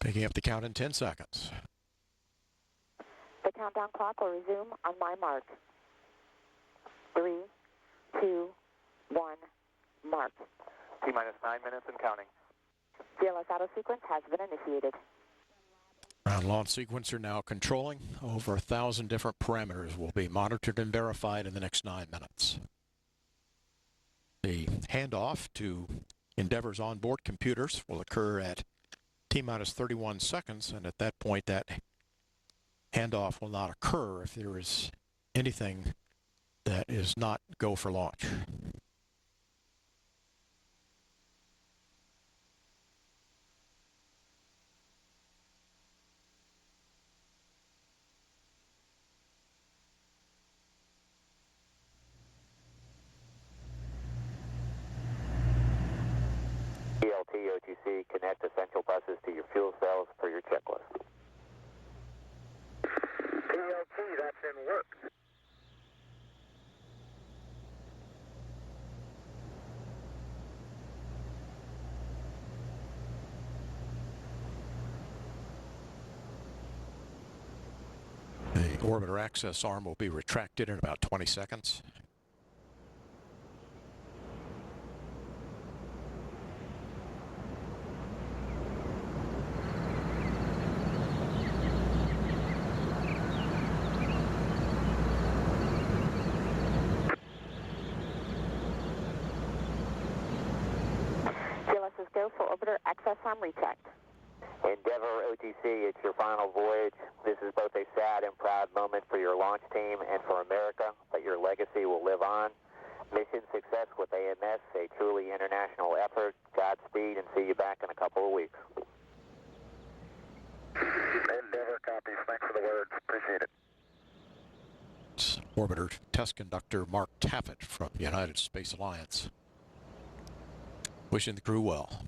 Picking up the count in 10 seconds. The countdown clock will resume on my mark. 3, 2, 1, mark. T-minus 9 minutes and counting. GLS auto sequence has been initiated. Ground launch sequencer now controlling. Over 1,000 different parameters will be monitored and verified in the next 9 minutes. The handoff to Endeavor's onboard computers will occur at T-minus 31 seconds, and at that point that handoff will not occur if there is anything that is not go for launch. ELT, OTC, connect essential buses to your fuel cells per your checklist. ELT, that's in work. The orbiter access arm will be retracted in about 20 seconds. GLS's go for orbiter access arm retract. Endeavor OTC, it's your final voyage. This is both a sad and proud moment for your launch team and for America, but your legacy will live on. Mission success with AMS, a truly international effort. Godspeed, and see you back in a couple of weeks. Endeavor copies. Thanks for the words. Appreciate it. It's orbiter test conductor Mark Taffet from the United Space Alliance. Wishing the crew well.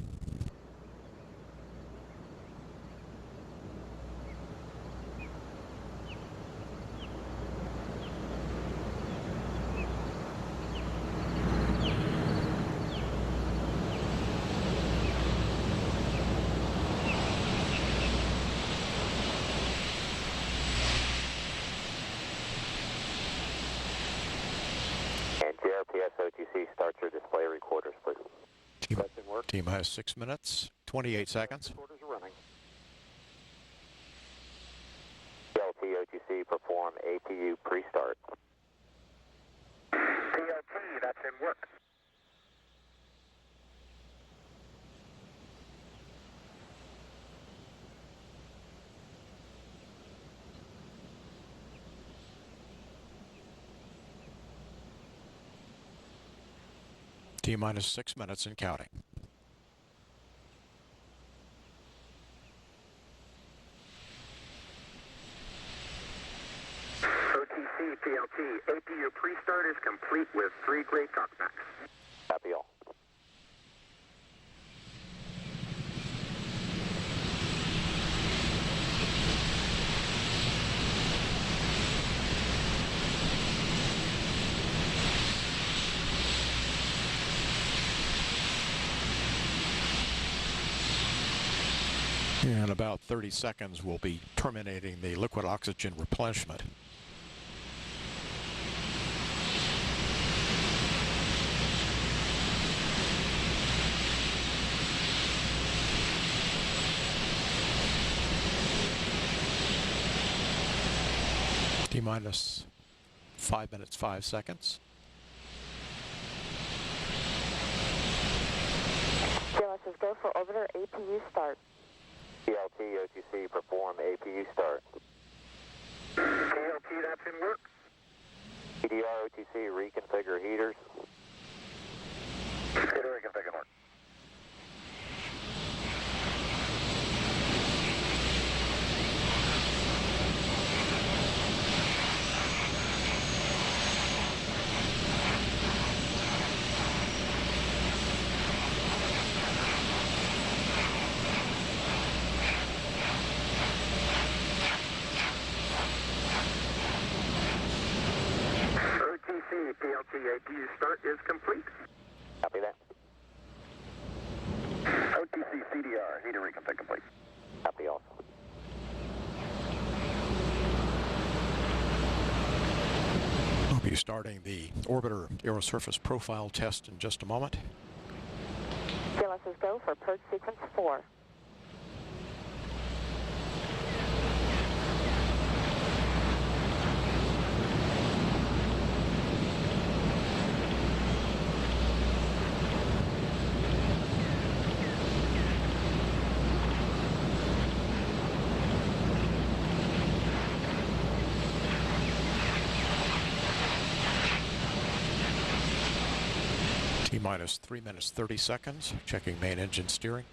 And JRPS OTC, start your display recorders, please. T-minus 6 minutes, 28 seconds. Recorders are running. PLT OTC, perform APU pre-start. PLT, that's in work. T-minus 6 minutes and counting. OTC, PLT, APU pre-start is complete with 3 great talkbacks. Copy all. In about 30 seconds, we'll be terminating the liquid oxygen replenishment. T-minus 5 minutes, 5 seconds. GLS's go for orbiter APU start. PLT OTC, perform APU start. PLT, that's in work. EDR OTC, reconfigure heaters. Heater reconfigure mark. OTC, PLT APU start is starting the orbiter aerosurface profile test in just a moment. GLS's go for purge sequence 4. T-minus 3 minutes 30 seconds, checking main engine steering.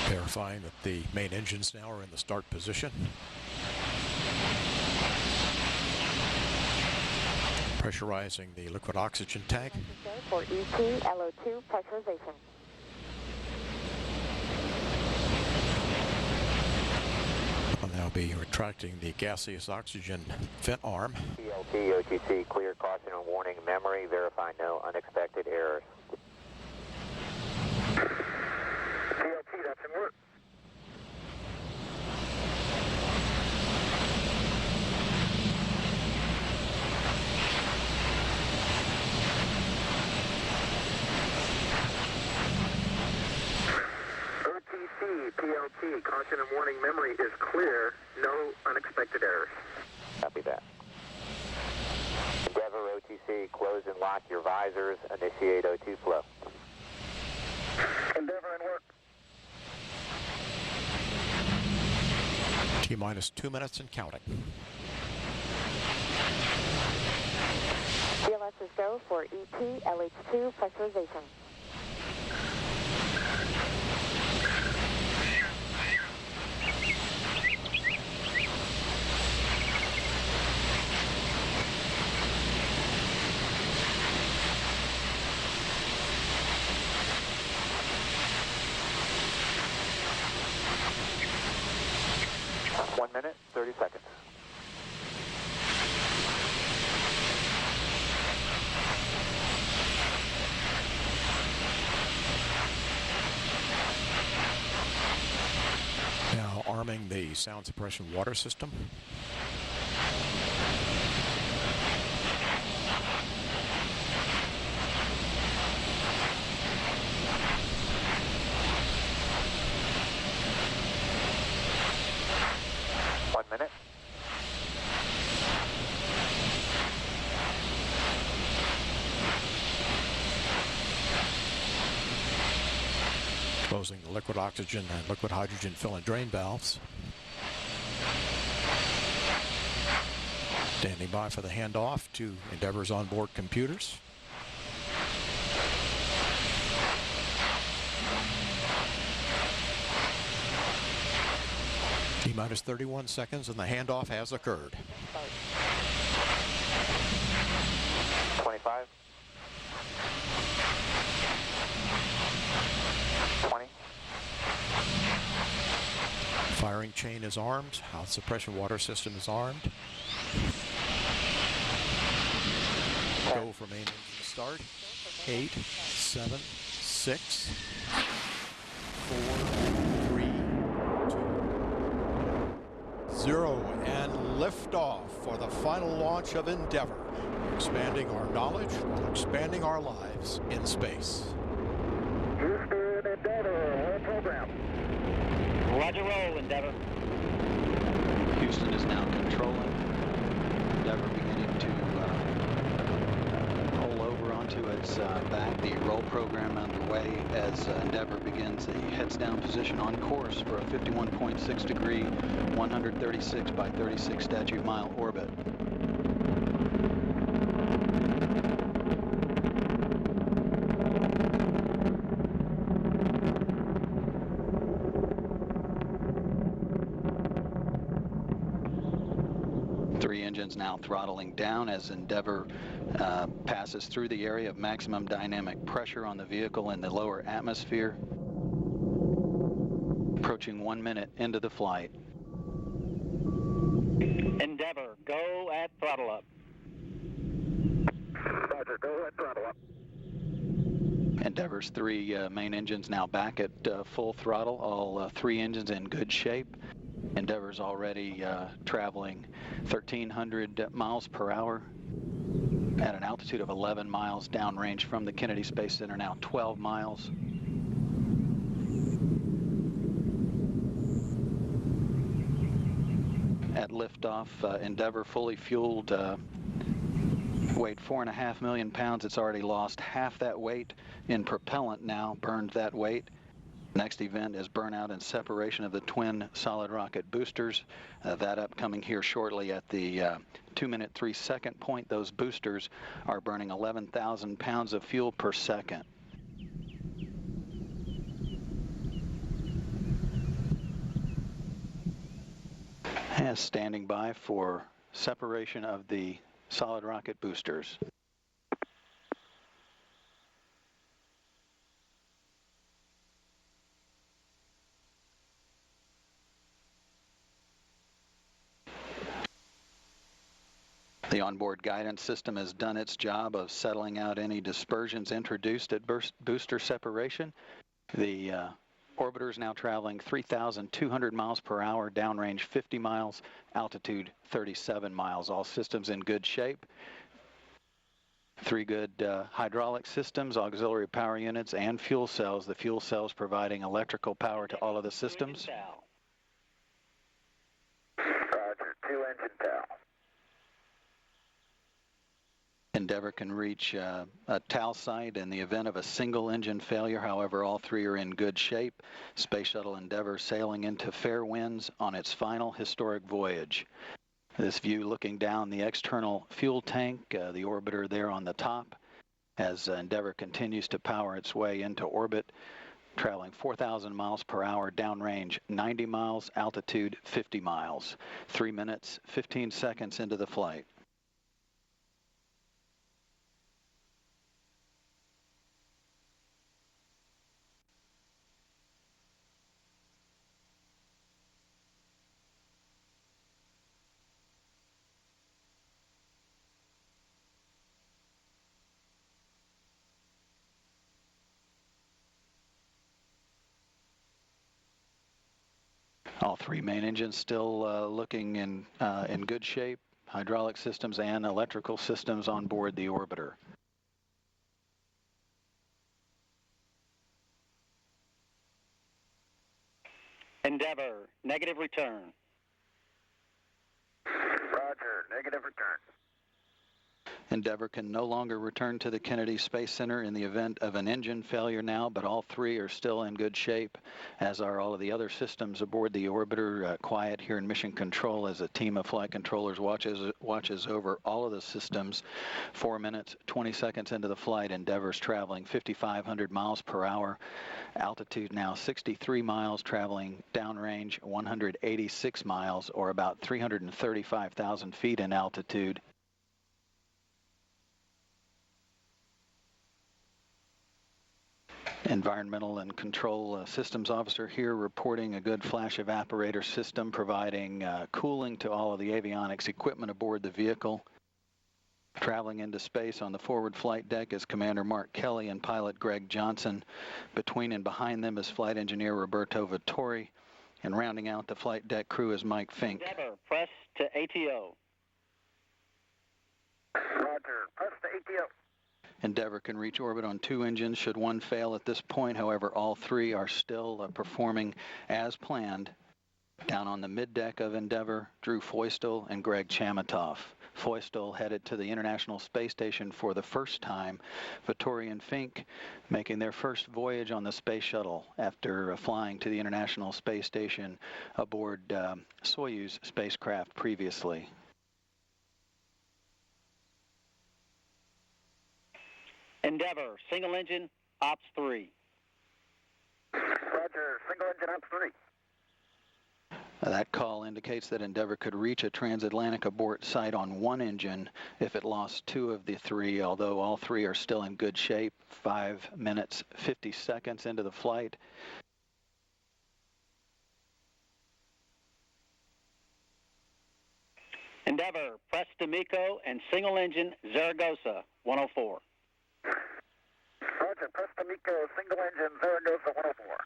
Verifying that the main engines now are in the start position. Pressurizing the liquid oxygen tank. For ET LO2 pressurization. I'll now be retracting the gaseous oxygen vent arm. PLT, OTC, clear, caution and warning, memory, verify no unexpected errors. PLT, that's in work. OTC, PLT, caution and warning, memory is clear, no unexpected errors. Copy that. Endeavor, OTC, close and lock your visors, initiate O2 flow. Endeavor in work. T-minus 2 minutes and counting. GLS's go for ET LH2 pressurization. One minute, 30 seconds. Now arming the sound suppression water system. Minute. Closing the liquid oxygen and liquid hydrogen fill and drain valves. Standing by for the handoff to Endeavor's onboard computers. T-minus 31 seconds and the handoff has occurred. 25. 20. Firing chain is armed. House suppression water system is armed. Go for main engine start. 8, 7, 6, 4, 3, 2, 0, and liftoff for the final launch of Endeavor, expanding our knowledge while expanding our lives in space. Houston, Endeavor, roll program. Roger, roll, Endeavor. Houston is now controlling. Endeavor beginning to roll over onto its back. The roll program underway as Endeavor begins a heads down position on course for a 51.6 degree, 136 by 36 statute mile orbit. Three engines now throttling down as Endeavor passes through the area of maximum dynamic pressure on the vehicle in the lower atmosphere. approaching 1 minute into the flight. Endeavor, go at throttle up. Roger, go at throttle up. Endeavor's three main engines now back at full throttle, all three engines in good shape. Endeavor's already traveling 1,300 miles per hour at an altitude of 11 miles, downrange from the Kennedy Space Center, now 12 miles. At liftoff, Endeavor fully fueled, weighed 4.5 million pounds. It's already lost half that weight in propellant now, burned that weight. Next event is burnout and separation of the twin solid rocket boosters. That upcoming here shortly at the 2 minute 3 second point. Those boosters are burning 11,000 pounds of fuel per second. And standing by for separation of the solid rocket boosters. The onboard guidance system has done its job of settling out any dispersions introduced at booster separation. The orbiter is now traveling 3,200 miles per hour, downrange 50 miles, altitude 37 miles. All systems in good shape. Three good hydraulic systems, auxiliary power units, and fuel cells. The fuel cells providing electrical power to all of the systems. Roger, 2 engine TOW. Endeavor can reach a TAL site in the event of a single engine failure. However, all three are in good shape. Space Shuttle Endeavor sailing into fair winds on its final historic voyage. This view looking down the external fuel tank, the orbiter there on the top, as Endeavor continues to power its way into orbit, traveling 4,000 miles per hour, downrange 90 miles, altitude 50 miles. 3 minutes, 15 seconds into the flight. All three main engines still looking in good shape. Hydraulic systems and electrical systems on board the orbiter. Endeavor, negative return. Roger, negative return. Endeavor can no longer return to the Kennedy Space Center in the event of an engine failure now, but all three are still in good shape, as are all of the other systems aboard the orbiter. Quiet here in Mission Control as a team of flight controllers watches over all of the systems. 4 minutes, 20 seconds into the flight, Endeavor's traveling 5,500 miles per hour. Altitude now 63 miles, traveling downrange 186 miles, or about 335,000 feet in altitude. Environmental and Control Systems Officer here reporting a good flash evaporator system providing cooling to all of the avionics equipment aboard the vehicle. Traveling into space on the forward flight deck is Commander Mark Kelly and pilot Greg Johnson. Between and behind them is flight engineer Roberto Vittori. And rounding out the flight deck crew is Mike Fink. Endeavor, press to ATO. Roger, press the ATO. Endeavor can reach orbit on 2 engines should one fail at this point. However, all three are still performing as planned. Down on the middeck of Endeavor, Drew Feustel and Greg Chamitoff. Feustel headed to the International Space Station for the first time. Vittori and Fink making their first voyage on the Space Shuttle after flying to the International Space Station aboard Soyuz spacecraft previously. Endeavor, single engine, Ops 3. Roger, single engine Ops 3. That call indicates that Endeavor could reach a transatlantic abort site on 1 engine if it lost 2 of the 3, although all 3 are still in good shape. 5 minutes, 50 seconds into the flight. Endeavor, press to MECO and single engine Zaragoza 104. Roger, press to MECO, single engine Zaragoza 104.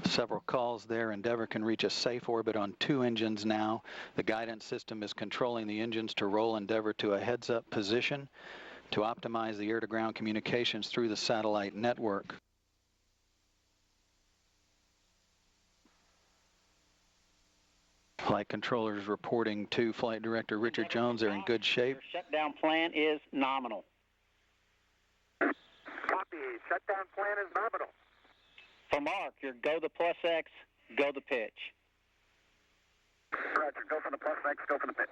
Several calls there. Endeavor can reach a safe orbit on 2 engines now. The guidance system is controlling the engines to roll Endeavor to a heads-up position to optimize the air-to-ground communications through the satellite network. Flight controllers reporting to Flight Director Richard Jones they're in good shape. Your shutdown plan is nominal. Copy. Shutdown plan is nominal. For Mark, your go the plus X, go the pitch. Roger, go for the plus X, go for the pitch.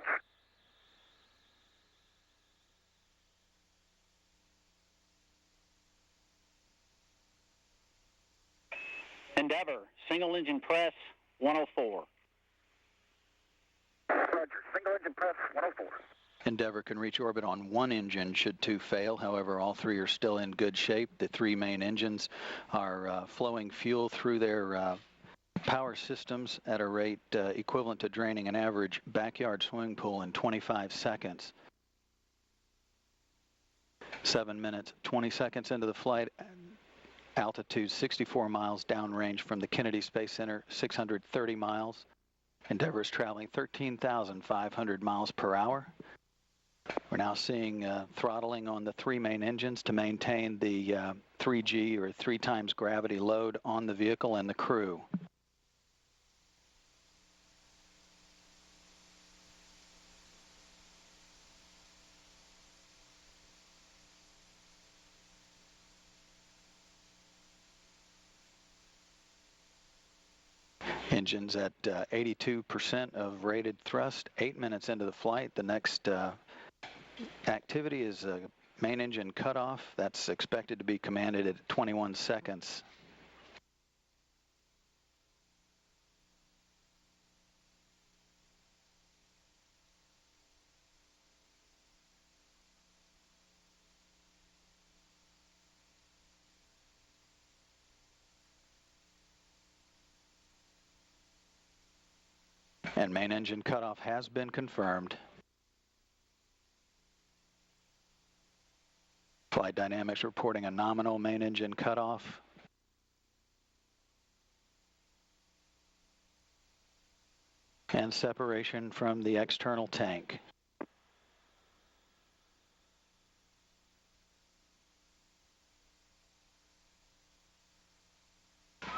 Endeavor, single engine press 104. Roger, single engine press 104. Endeavor can reach orbit on 1 engine should 2 fail. However, all 3 are still in good shape. The 3 main engines are flowing fuel through their power systems at a rate equivalent to draining an average backyard swimming pool in 25 seconds. 7 minutes, 20 seconds into the flight. Altitude 64 miles downrange from the Kennedy Space Center, 630 miles. Endeavor is traveling 13,500 miles per hour. We're now seeing throttling on the 3 main engines to maintain the 3G or 3 times gravity load on the vehicle and the crew. Engines at 82% of rated thrust, 8 minutes into the flight. The next activity is main engine cutoff. That's expected to be commanded at 21 seconds. And main engine cutoff has been confirmed. Flight Dynamics reporting a nominal main engine cutoff. And separation from the external tank.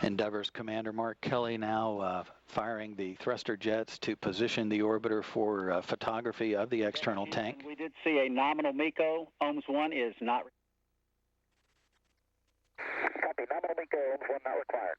Endeavor's commander Mark Kelly now firing the thruster jets to position the orbiter for photography of the external tank. We did see a nominal MECO. OMS 1 is not. Copy. Nominal MECO, OMS 1 not required.